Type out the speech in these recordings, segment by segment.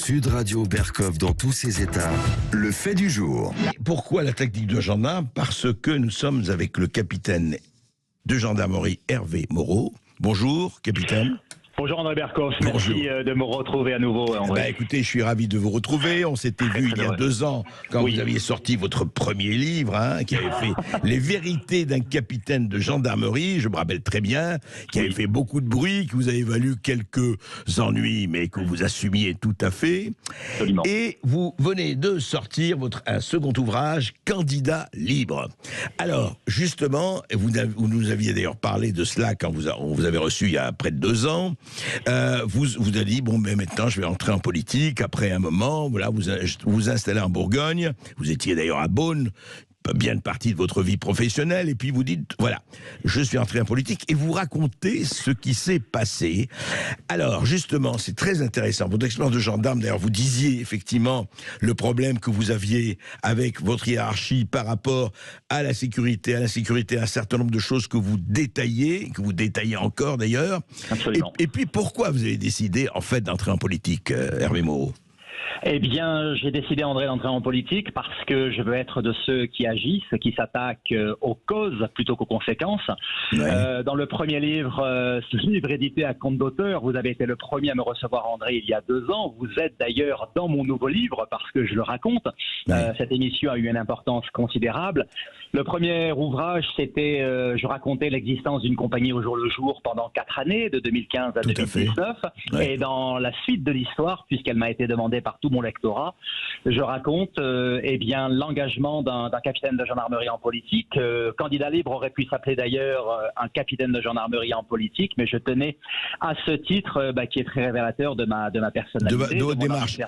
Sud Radio Berkov dans tous ses états. Le fait du jour. Pourquoi la tactique de gendarme? Parce que nous sommes avec le capitaine de gendarmerie Hervé Moreau. Bonjour, capitaine. Bonjour André Berkov, merci de me retrouver à nouveau, André. Écoutez, je suis ravi de vous retrouver. On s'était vu il y a 2 ans quand vous aviez sorti votre premier livre, qui avait fait Les vérités d'un capitaine de gendarmerie, je me rappelle très bien, qui avait fait beaucoup de bruit, que vous avez valu quelques ennuis, mais que vous assumiez tout à fait. Absolument. Et vous venez de sortir un second ouvrage, Candidat libre. Alors, justement, vous nous aviez d'ailleurs parlé de cela quand on vous avait reçu il y a près de 2 ans. Vous avez dit, bon, mais maintenant je vais entrer en politique. Après un moment, voilà, vous vous installez en Bourgogne. Vous étiez d'ailleurs à Beaune, bien une partie de votre vie professionnelle. Et puis vous dites, voilà, je suis entré en politique. Et vous racontez ce qui s'est passé. Alors, justement, c'est très intéressant. Votre expérience de gendarme, d'ailleurs, vous disiez effectivement le problème que vous aviez avec votre hiérarchie par rapport à la sécurité, un certain nombre de choses que vous détaillez encore d'ailleurs. Absolument. Et puis, pourquoi vous avez décidé, en fait, d'entrer en politique, Hervé Moreau ? Eh bien, j'ai décidé, André, d'entrer en politique parce que je veux être de ceux qui agissent, qui s'attaquent aux causes plutôt qu'aux conséquences. Ouais. Dans le premier livre, ce livre édité à compte d'auteur, vous avez été le premier à me recevoir, André, il y a 2 ans. Vous êtes d'ailleurs dans mon nouveau livre parce que je le raconte. Ouais. Cette émission a eu une importance considérable. Le premier ouvrage, c'était, je racontais l'existence d'une compagnie au jour le jour pendant 4 années, de 2015 à 2019. Ouais. Et dans la suite de l'histoire, puisqu'elle m'a été demandée par tout mon lectorat, je raconte eh bien l'engagement d'un capitaine de gendarmerie en politique. Candidat libre aurait pu s'appeler d'ailleurs un capitaine de gendarmerie en politique, mais je tenais à ce titre qui est très révélateur de ma personnalité, de votre démarche.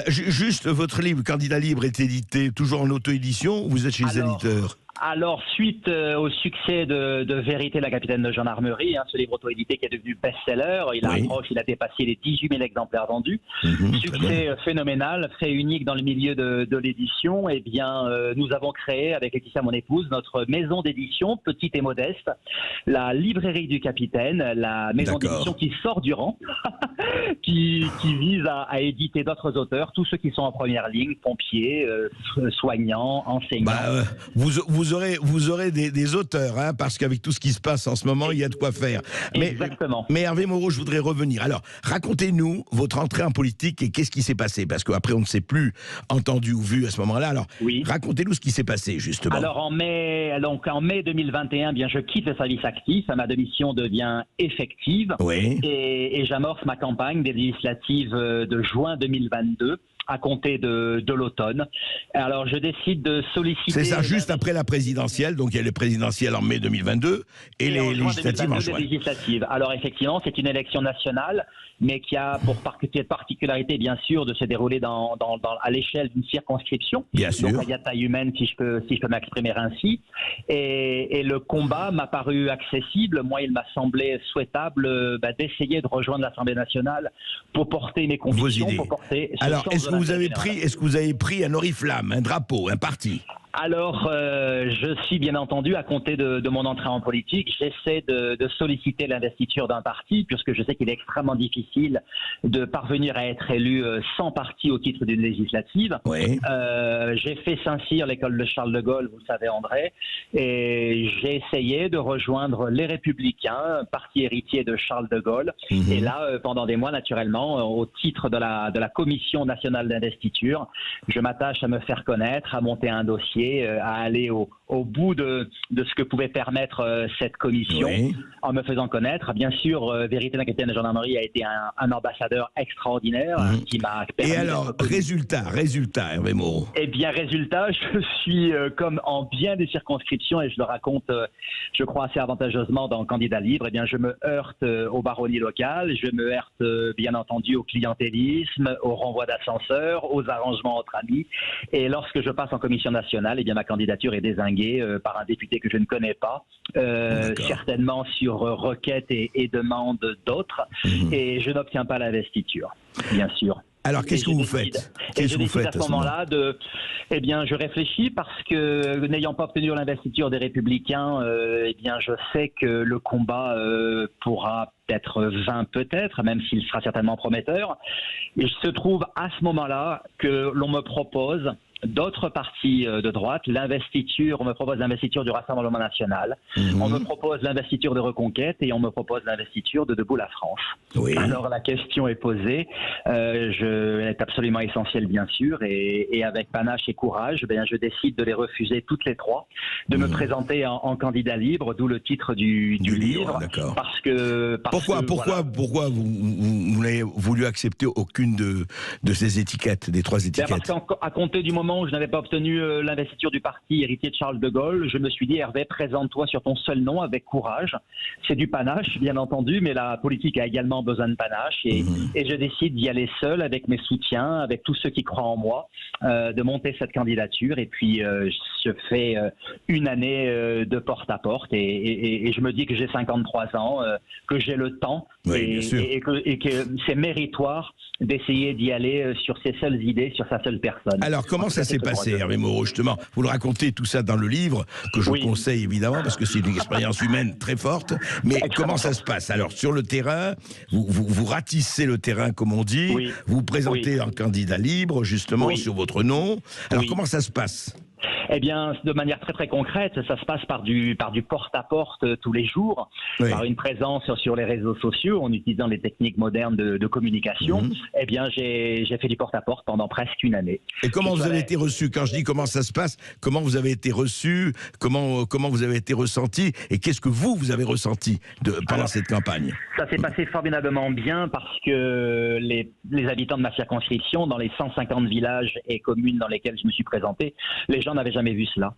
Juste, votre livre Candidat libre est édité toujours en auto-édition ou vous êtes chez les éditeurs? Alors, suite au succès de Vérité, la capitaine de gendarmerie, ce livre auto-édité qui est devenu best-seller, il a dépassé les 18 000 exemplaires vendus. Succès phénoménal, fait unique dans le milieu de l'édition. Eh bien, nous avons créé, avec Laetitia, mon épouse, notre maison d'édition, petite et modeste, la librairie du capitaine, la maison d'édition qui sort du rang, qui vise à éditer d'autres auteurs, tous ceux qui sont en première ligne, pompiers, soignants, enseignants. Vous aurez des auteurs, parce qu'avec tout ce qui se passe en ce moment, il y a de quoi faire. Exactement. Mais Hervé Moreau, je voudrais revenir. Alors, racontez-nous votre entrée en politique et qu'est-ce qui s'est passé? Parce qu'après, on ne s'est plus entendu ou vu à ce moment-là. Alors, racontez-nous ce qui s'est passé, justement. Alors, en mai 2021, bien, je quitte le service actif. Ma démission devient effective. Oui. Et j'amorce ma campagne des législatives de juin 2022. À compter de l'automne. Alors, je décide de solliciter... C'est ça, juste après la présidentielle. Donc, il y a les présidentielles en mai 2022 et les législatives en juin. Alors, effectivement, c'est une élection nationale, mais qui a pour particularité, bien sûr, de se dérouler à l'échelle d'une circonscription. Bien sûr. Donc, il y a taille humaine, si je peux m'exprimer ainsi. Et le combat m'a paru accessible. Moi, il m'a semblé souhaitable d'essayer de rejoindre l'Assemblée nationale pour porter mes convictions, pour porter... Alors, est-ce que vous avez pris un oriflamme, un drapeau, un parti? Alors, je suis bien entendu, à compter de mon entrée en politique, j'essaie de solliciter l'investiture d'un parti, puisque je sais qu'il est extrêmement difficile de parvenir à être élu sans parti au titre d'une législative. Oui. J'ai fait Saint-Cyr, l'école de Charles de Gaulle, vous le savez, André, et j'ai essayé de rejoindre les Républicains, parti héritier de Charles de Gaulle. Et là, pendant des mois, naturellement, au titre de la Commission nationale d'investiture, je m'attache à me faire connaître, à monter un dossier, à aller au bout de ce que pouvait permettre cette commission, en me faisant connaître. Bien sûr, Vérité, la capitaine de gendarmerie a été un ambassadeur extraordinaire qui m'a permis... Et alors, résultat, Hervé Moreau? Eh bien, résultat, je suis, comme en bien des circonscriptions, et je le raconte, je crois, assez avantageusement dans Candidat libre, eh bien, je me heurte au baronnies local, je me heurte, bien entendu, au clientélisme, au renvoi d'ascenseurs, aux arrangements entre amis. Et lorsque je passe en commission nationale, eh bien, ma candidature est dézinguée par un député que je ne connais pas, certainement sur requête et demande d'autres, et je n'obtiens pas l'investiture, bien sûr. Alors, qu'est-ce que vous faites? Et je décide à ce moment-là eh bien, je réfléchis parce que n'ayant pas obtenu l'investiture des Républicains, eh bien, je sais que le combat pourra être vain peut-être, même s'il sera certainement prometteur. Et il se trouve à ce moment-là que l'on me propose d'autres partis de droite, on me propose l'investiture du Rassemblement national, on me propose l'investiture de Reconquête et on me propose l'investiture de Debout la France. Oui. Alors la question est posée, elle est absolument essentielle bien sûr, et avec panache et courage, je décide de les refuser toutes les trois, de me présenter en candidat libre, d'où le titre du livre. D'accord. Pourquoi vous n'avez voulu accepter aucune de ces étiquettes, des trois étiquettes? Parce qu'à compter du moment où je n'avais pas obtenu l'investiture du parti héritier de Charles de Gaulle, je me suis dit, Hervé, présente-toi sur ton seul nom avec courage. C'est du panache, bien entendu, mais la politique a également besoin de panache. Et je décide d'y aller seul, avec mes soutiens, avec tous ceux qui croient en moi, de monter cette candidature. Et puis, je fais une année de porte-à-porte. Et je me dis que j'ai 53 ans, que j'ai le temps, oui, et que c'est méritoire d'essayer d'y aller sur ses seules idées, sur sa seule personne. Alors, comment ça s'est passé, Hervé Moreau, justement? Vous le racontez tout ça dans le livre, que je conseille évidemment, parce que c'est une expérience humaine très forte. Mais comment ça se passe? Alors, sur le terrain, vous ratissez le terrain, comme on dit, vous vous présentez en candidat libre, justement, sur votre nom. Alors, comment ça se passe? Eh bien, de manière très très concrète, ça se passe par du porte-à-porte tous les jours, par une présence sur les réseaux sociaux, en utilisant les techniques modernes de communication. Eh bien, j'ai fait du porte-à-porte pendant presque une année. Et comment vous avez été reçu? Quand je dis comment ça se passe, comment vous avez été reçu? Comment vous avez été ressenti? Et qu'est-ce que vous avez ressenti pendant cette campagne? Ça s'est passé formidablement bien parce que les habitants de ma circonscription, dans les 150 villages et communes dans lesquels je me suis présenté, les gens n'avaient jamais vu cela.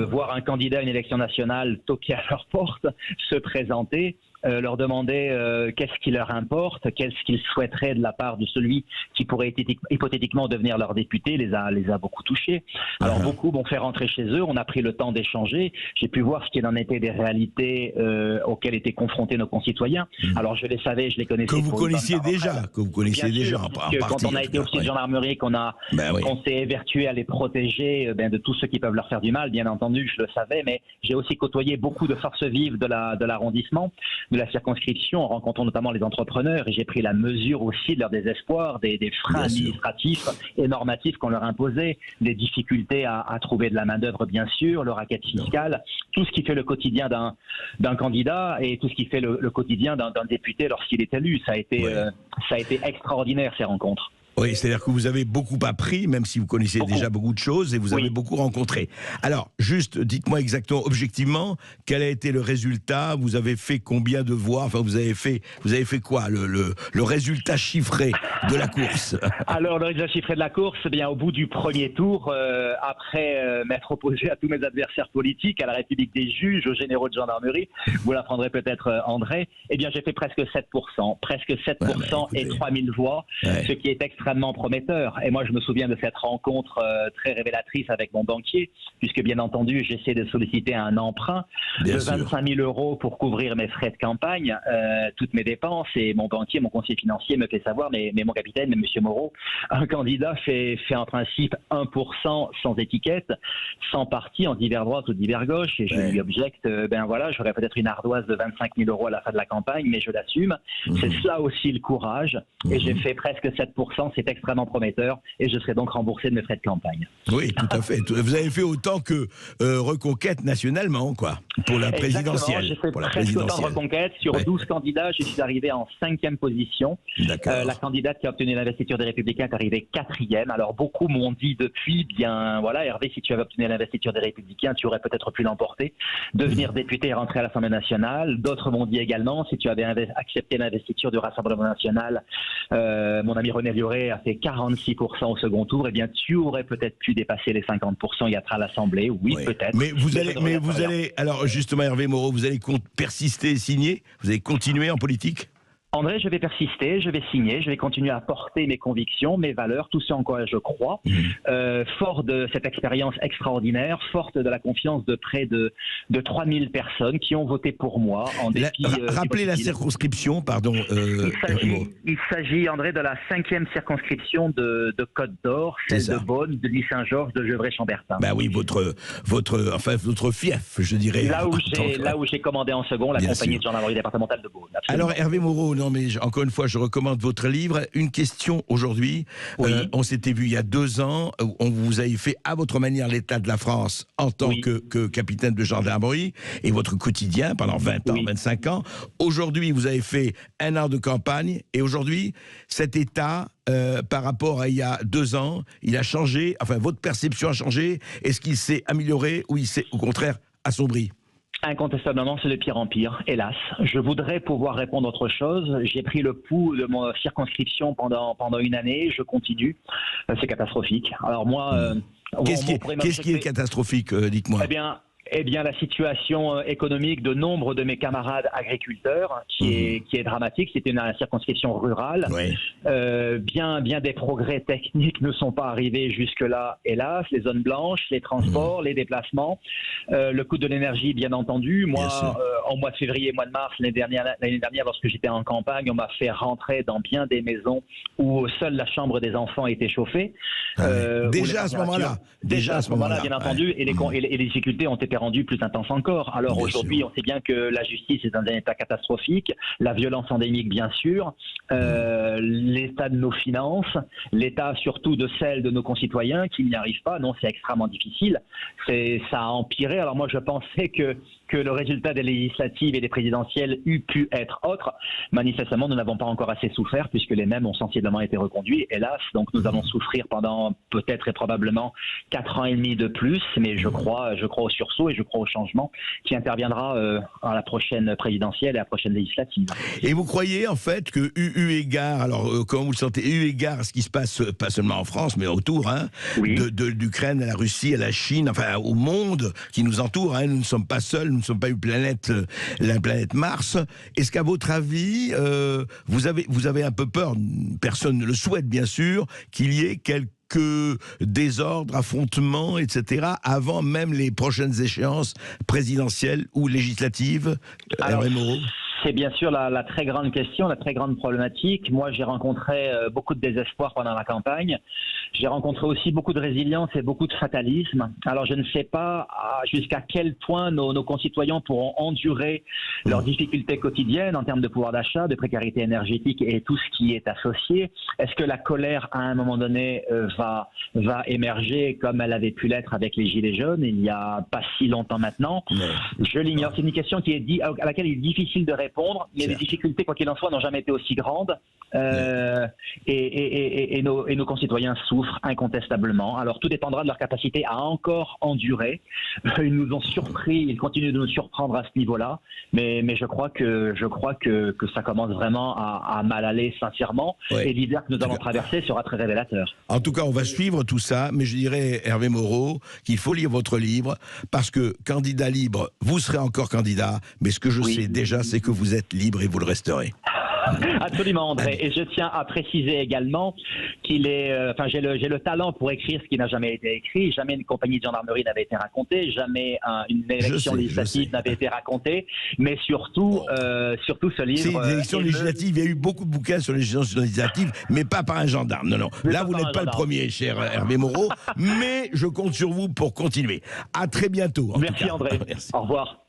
Voir un candidat à une élection nationale toquer à leur porte, se présenter, leur demander qu'est-ce qui leur importe, qu'est-ce qu'ils souhaiteraient de la part de celui qui pourrait hypothétiquement devenir leur député, les a beaucoup touchés. Alors beaucoup m'ont fait rentrer chez eux, on a pris le temps d'échanger, j'ai pu voir ce qu'il en était des réalités auxquelles étaient confrontés nos concitoyens. Alors je les savais, je les connaissais. Que vous connaissiez déjà, quand on a été officier de gendarmerie, qu'on s'est évertué à les protéger de tous ceux qui peuvent leur faire du mal, bien entendu, je le savais, mais j'ai aussi côtoyé beaucoup de forces vives de l'arrondissement, de la circonscription, en rencontrant notamment les entrepreneurs, et j'ai pris la mesure aussi de leur désespoir, des freins administratifs et normatifs qu'on leur imposait, des difficultés à trouver de la main-d'œuvre, bien sûr, le racket fiscal, tout ce qui fait le quotidien d'un candidat et tout ce qui fait le quotidien d'un député lorsqu'il est élu. Ça a été extraordinaire, ces rencontres. Oui, c'est-à-dire que vous avez beaucoup appris, même si vous connaissez déjà beaucoup de choses, et vous avez beaucoup rencontré. Alors, juste, dites-moi exactement, objectivement, quel a été le résultat? Vous avez fait combien de voix? Enfin, vous avez fait quoi, le résultat chiffré de la course? Alors, le résultat chiffré de la course, eh bien, au bout du premier tour, après m'être opposé à tous mes adversaires politiques, à la République des juges, aux généraux de gendarmerie, vous l'apprendrez peut-être, André, eh bien, j'ai fait presque 7%. Presque 7% et 3000 voix, ce qui est extrêmement prometteur. Et moi, je me souviens de cette rencontre très révélatrice avec mon banquier, puisque bien entendu, j'essaie de solliciter un emprunt de 25 000 euros pour couvrir mes frais de campagne, toutes mes dépenses. Et mon banquier, mon conseiller financier me fait savoir, mais mon capitaine, mais monsieur Moreau, un candidat fait en principe 1% sans étiquette, sans parti, en divers droite ou divers gauche. Et je lui objecte, j'aurais peut-être une ardoise de 25 000 euros à la fin de la campagne, mais je l'assume. C'est cela aussi le courage. Et j'ai fait presque 7%. C'est extrêmement prometteur et je serai donc remboursé de mes frais de campagne. Oui, tout à fait. Vous avez fait autant que Reconquête nationalement, quoi, pour la présidentielle. J'ai fait presque autant de Reconquête. Sur 12 candidats, je suis arrivé en 5e position. La candidate qui a obtenu l'investiture des Républicains est arrivée 4e. Alors beaucoup m'ont dit depuis, Hervé, si tu avais obtenu l'investiture des Républicains, tu aurais peut-être pu l'emporter, devenir député et rentrer à l'Assemblée nationale. D'autres m'ont dit également, si tu avais accepté l'investiture du Rassemblement national, mon ami René Lioré a fait 46% au second tour, eh bien tu aurais peut-être pu dépasser les 50% et être à l'Assemblée, peut-être. Mais vous allez, alors justement Hervé Moreau, vous allez persister et signer? Vous allez continuer en politique? André, je vais persister, je vais signer, je vais continuer à porter mes convictions, mes valeurs, tout ce en quoi je crois. Fort de cette expérience extraordinaire, forte de la confiance de près de 3000 personnes qui ont voté pour moi. En dépit, rappelez la circonscription, pardon. Il s'agit, André, de la 5e circonscription de Côte d'Or, celle de Beaune, de l'Île-Saint-Georges, de Gevrey-Chambertin. Ben oui, votre fief, je dirais. Là où j'ai commandé en second la compagnie de gendarmerie départementale de Beaune. Absolument. Alors Hervé Moreau, non mais encore une fois, je recommande votre livre. Une question aujourd'hui. Oui. On s'était vu il y a 2 ans. On vous avait fait à votre manière l'état de la France en tant que capitaine de gendarmerie et votre quotidien pendant 20 ans, 25 ans. Aujourd'hui, vous avez fait 1 an de campagne et aujourd'hui, cet état, par rapport à il y a 2 ans, il a changé. Enfin, votre perception a changé. Est-ce qu'il s'est amélioré ou il s'est au contraire assombri? Incontestablement, c'est le pire empire, hélas. Je voudrais pouvoir répondre autre chose. J'ai pris le pouls de mon circonscription pendant 1 année. Je continue. C'est catastrophique. Alors moi... Qu'est-ce qui est catastrophique, dites-moi. Eh bien, la situation économique de nombre de mes camarades agriculteurs, qui est dramatique. C'était une circonscription rurale. Oui. Bien des progrès techniques ne sont pas arrivés jusque-là, hélas. Les zones blanches, les transports, les déplacements, le coût de l'énergie, bien entendu. Moi, en mois de février, mois de mars, l'année dernière, lorsque j'étais en campagne, on m'a fait rentrer dans bien des maisons où seule la chambre des enfants était chauffée. Déjà à ce moment-là. Déjà à ce moment-là, bien entendu. Et les difficultés ont été rendues plus intenses encore. Alors aujourd'hui, on sait bien que la justice est dans un état catastrophique, la violence endémique, bien sûr, l'état de nos finances, l'état surtout de celle de nos concitoyens qui n'y arrivent pas. Non, c'est extrêmement difficile. Ça a empiré. Alors moi, je pensais que le résultat des législatives et des présidentielles eût pu être autre. Manifestement, nous n'avons pas encore assez souffert puisque les mêmes ont sensiblement été reconduits, hélas. Donc nous allons souffrir pendant peut-être et probablement 4 ans et demi de plus, mais je crois au sursaut et je crois au changement qui interviendra à la prochaine présidentielle et à la prochaine législative. Et vous croyez en fait que eu égard, alors comment vous le sentez, eu égard à ce qui se passe pas seulement en France mais autour, de l'Ukraine à la Russie, à la Chine, enfin au monde qui nous entoure, nous ne sommes pas seuls, nous ne sommes pas la planète Mars. Est-ce qu'à votre avis, vous avez un peu peur, personne ne le souhaite bien sûr, qu'il y ait quelques désordres, affrontements, etc., avant même les prochaines échéances présidentielles ou législatives? Hervé Moreau. C'est bien sûr la très grande question, la très grande problématique. Moi, j'ai rencontré beaucoup de désespoir pendant la campagne. J'ai rencontré aussi beaucoup de résilience et beaucoup de fatalisme. Alors, je ne sais pas jusqu'à quel point nos concitoyens pourront endurer leurs difficultés quotidiennes en termes de pouvoir d'achat, de précarité énergétique et tout ce qui est associé. Est-ce que la colère, à un moment donné, va émerger comme elle avait pu l'être avec les Gilets jaunes il n'y a pas si longtemps maintenant? Je l'ignore. C'est une question à laquelle il est difficile de répondre, mais les difficultés, quoi qu'il en soit, n'ont jamais été aussi grandes. Et nos concitoyens souffrent incontestablement. Alors tout dépendra de leur capacité à encore endurer. Ils nous ont surpris, ils continuent de nous surprendre à ce niveau-là, mais je crois que ça commence vraiment à mal aller sincèrement. Et l'hiver que nous allons traverser sera très révélateur. En tout cas, on va suivre tout ça, mais je dirais, Hervé Moreau, qu'il faut lire votre livre, parce que candidat libre, vous serez encore candidat, mais ce que je sais déjà, c'est que vous êtes libre et vous le resterez. Absolument, André. Et je tiens à préciser également qu'il est, j'ai le talent pour écrire ce qui n'a jamais été écrit. Jamais une compagnie de gendarmerie n'avait été racontée. Jamais une élection législative n'avait été racontée. Mais surtout ce livre. C'est une élection législative. Il y a eu beaucoup de bouquins sur les élections législatives, mais pas par un gendarme. Non. Là, vous n'êtes pas le premier, cher Hervé Moreau. Mais je compte sur vous pour continuer. À très bientôt. Merci, André. Merci. Au revoir.